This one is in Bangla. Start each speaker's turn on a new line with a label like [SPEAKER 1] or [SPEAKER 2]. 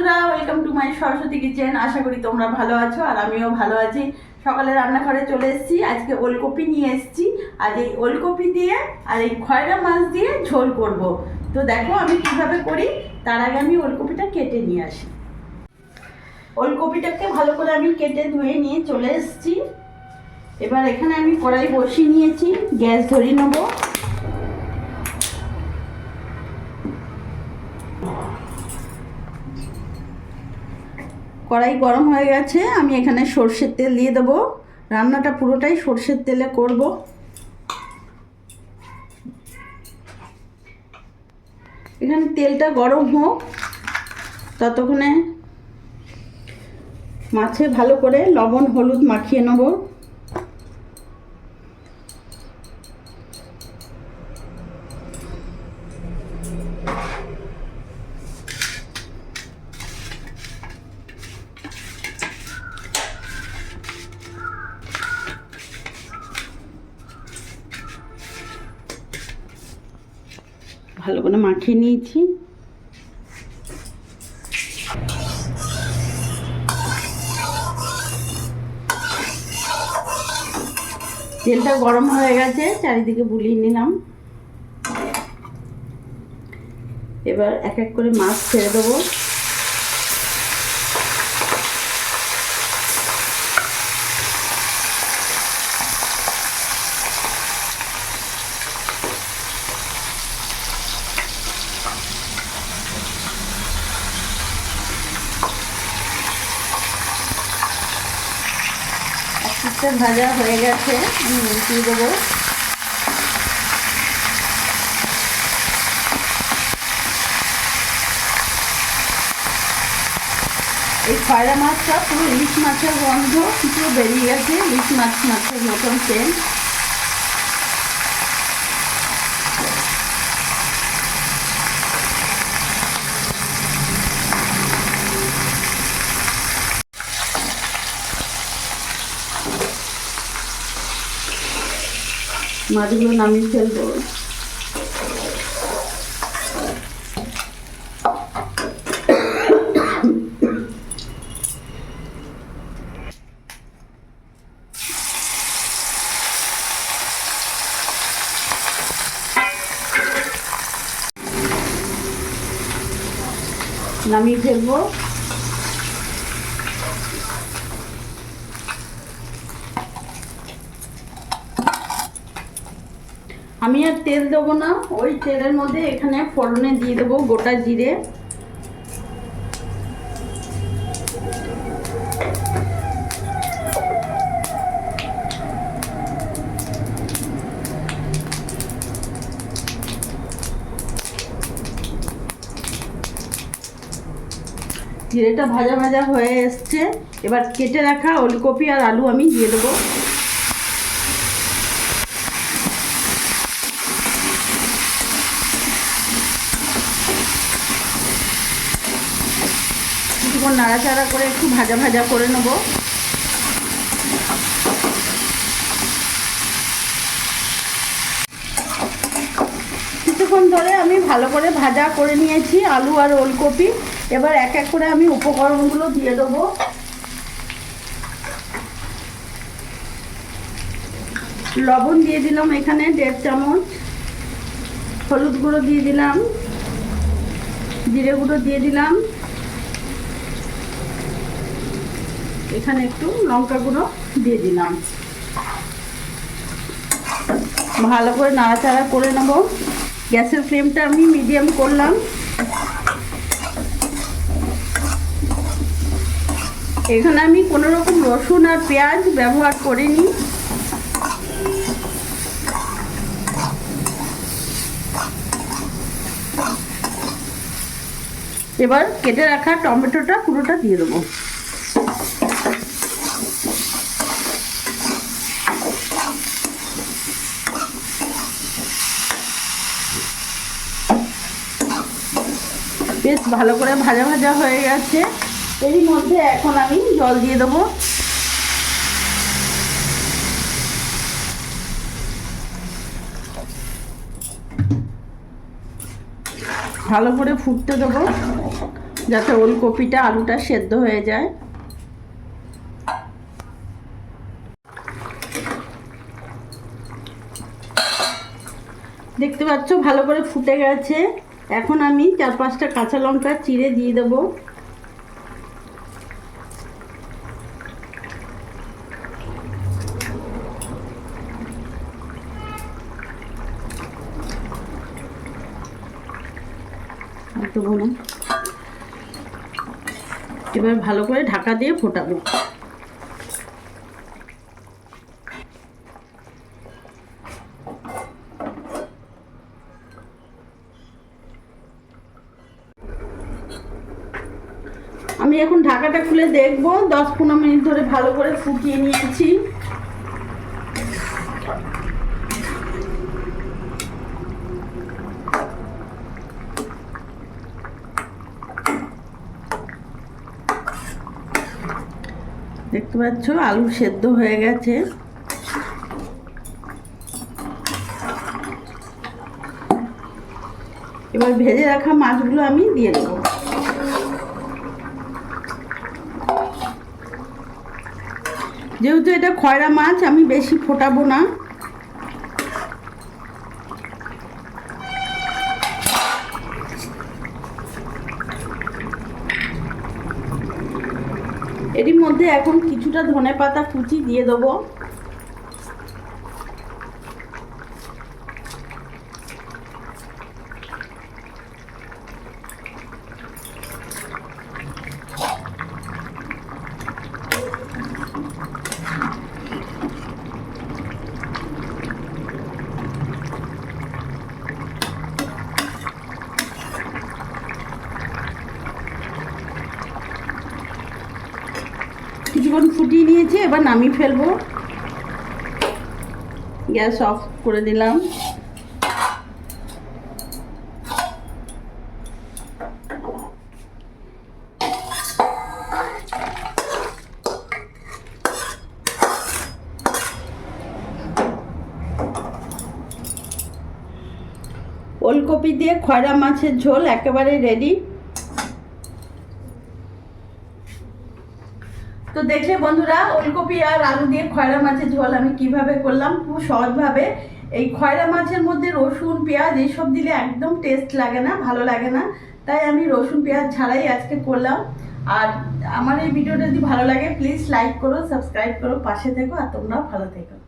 [SPEAKER 1] বন্ধুরা, welcome to my Saraswati kitchen. আশা করি তোমরা ভালো আছো আর আমিও ভালো আছি। সকালে রান্নাঘরে চলে এসেছি। আজকে ওলকপি নিয়ে এসেছি আর এই ওলকপি দিয়ে আর এই খয়রা মাছ দিয়ে ঝোল করব। তো দেখো আমি কিভাবে করি। তার আগে আমি ওলকপিটা কেটে নিয়ে আসি। ওলকপিটাকে ভালো করে আমি কেটে ধুয়ে নিয়ে চলে এসেছি। এবার এখানে আমি কড়াই বসিয়ে নিয়েছি, গ্যাস ধরিয়ে নেবো। কড়াই গরম হয়ে গেছে, আমি এখানে সর্ষের তেল দিয়ে দেবো। রান্নাটা পুরোটাই সর্ষের তেলে করব। এখানে তেলটা গরম হোক, ততক্ষণে মাছে ভালো করে লবণ হলুদ মাখিয়ে নেব। ভালো করে মাখিয়ে নিয়েছি। তেলটা গরম হয়ে গেছে, চারিদিকে বুলিয়ে নিলাম। এবার এক এক করে মাছ ছেড়ে দেবো। ভাজা হয়ে গেছে, আমি উল্টিয়ে দেবো। এই খয়রা মাছটা পুরো ইলিশ মাছের গন্ধ পুরো বেরিয়ে গেছে, ইলিশ মাছের মতন সেন্ট। মাছগুলো নামিয়ে ফেলবো। নামিয়ে ফেলবো। আমি আর তেল দেবো না, ওই তেলের মধ্যে এখানে ফোড়নে দিয়ে দেবো গোটা জিরে, জিরেটা ভাজা ভাজা হয়ে এসছে। এবার কেটে রাখা ওলকপি আর আলু আমি দিয়ে দেবো। কিছুক্ষণ নাড়াচাড়া করে একটু ভাজা ভাজা করে নেব। কিছুক্ষণ ধরে আমি ভালো করে ভাজা করে নিয়েছি আলু আর ওলকপি। এবার এক এক করে আমি উপকরণগুলো দিয়ে দেবো। লবণ দিয়ে দিলাম এখানে 1.5 চামচ, হলুদ গুঁড়ো দিয়ে দিলাম, জিরে গুঁড়ো দিয়ে দিলাম, এখানে একটু লঙ্কা গুঁড়ো দিয়ে দিলাম। ভালো করে নাড়াচাড়া করে নেব। গ্যাসের ফ্লেমটা আমি মিডিয়াম করলাম। এখানে আমি কোনো রকম রসুন আর পেঁয়াজ ব্যবহার করিনি। এবার কেটে রাখা টমেটোটা পুরোটা দিয়ে দেবো। বেশ ভালো করে ভাজা ভাজা হয়ে গেছে। এরই মধ্যে এখন আমি জল দিয়ে দেবো। ভালো করে ফুটতে দেবো। যাতে ওলকপিটা আলুটা সেদ্ধ হয়ে যায়। দেখতে পাচ্ছ ভালো করে ফুটে গেছে। এখন আমি 4-5টা কাঁচা লঙ্কা চিড়ে দিয়ে দেবো। এবার ভালো করে ঢাকা দিয়ে ফোটাবো। আমি এখন ঢাকাটা খুলে দেখবো। 10-15 মিনিট ধরে ভালো করে ফুটিয়ে নিয়েছি। দেখতে পাচ্ছ আলু সেদ্ধ হয়ে গেছে। এবার ভেজে রাখা মাছগুলো আমি দিয়ে দেবো। যেহেতু এটা খয়রা মাছ, আমি বেশি ফোটাবো না। এরই মধ্যে এখন কিছুটা ধনেপাতা কুচি দিয়ে দেবো। কিছুক্ষণ ফুটিয়ে নিয়েছি, এবার নামিয়ে ফেলবো। গ্যাস অফ করে দিলাম। ওলকপি দিয়ে খয়রা মাছের ঝোল একেবারে রেডি। তো দেখলে বন্ধুরা, ওলকপি আর আলু দিয়ে খয়রা মাছের ঝোল আমি কিভাবে করলাম, খুব সহজভাবে। এই খয়রা মাছের মধ্যে রসুন পেঁয়াজ এইসব দিলে একদম টেস্ট লাগে না, ভালো লাগে না। তাই আমি রসুন পেঁয়াজ ছাড়াই আজকে করলাম। আর আমার এই ভিডিওটা যদি ভালো লাগে প্লিজ লাইক করো, সাবস্ক্রাইব করো, পাশে থেকো, আর তোমরাও ভালো থেকো।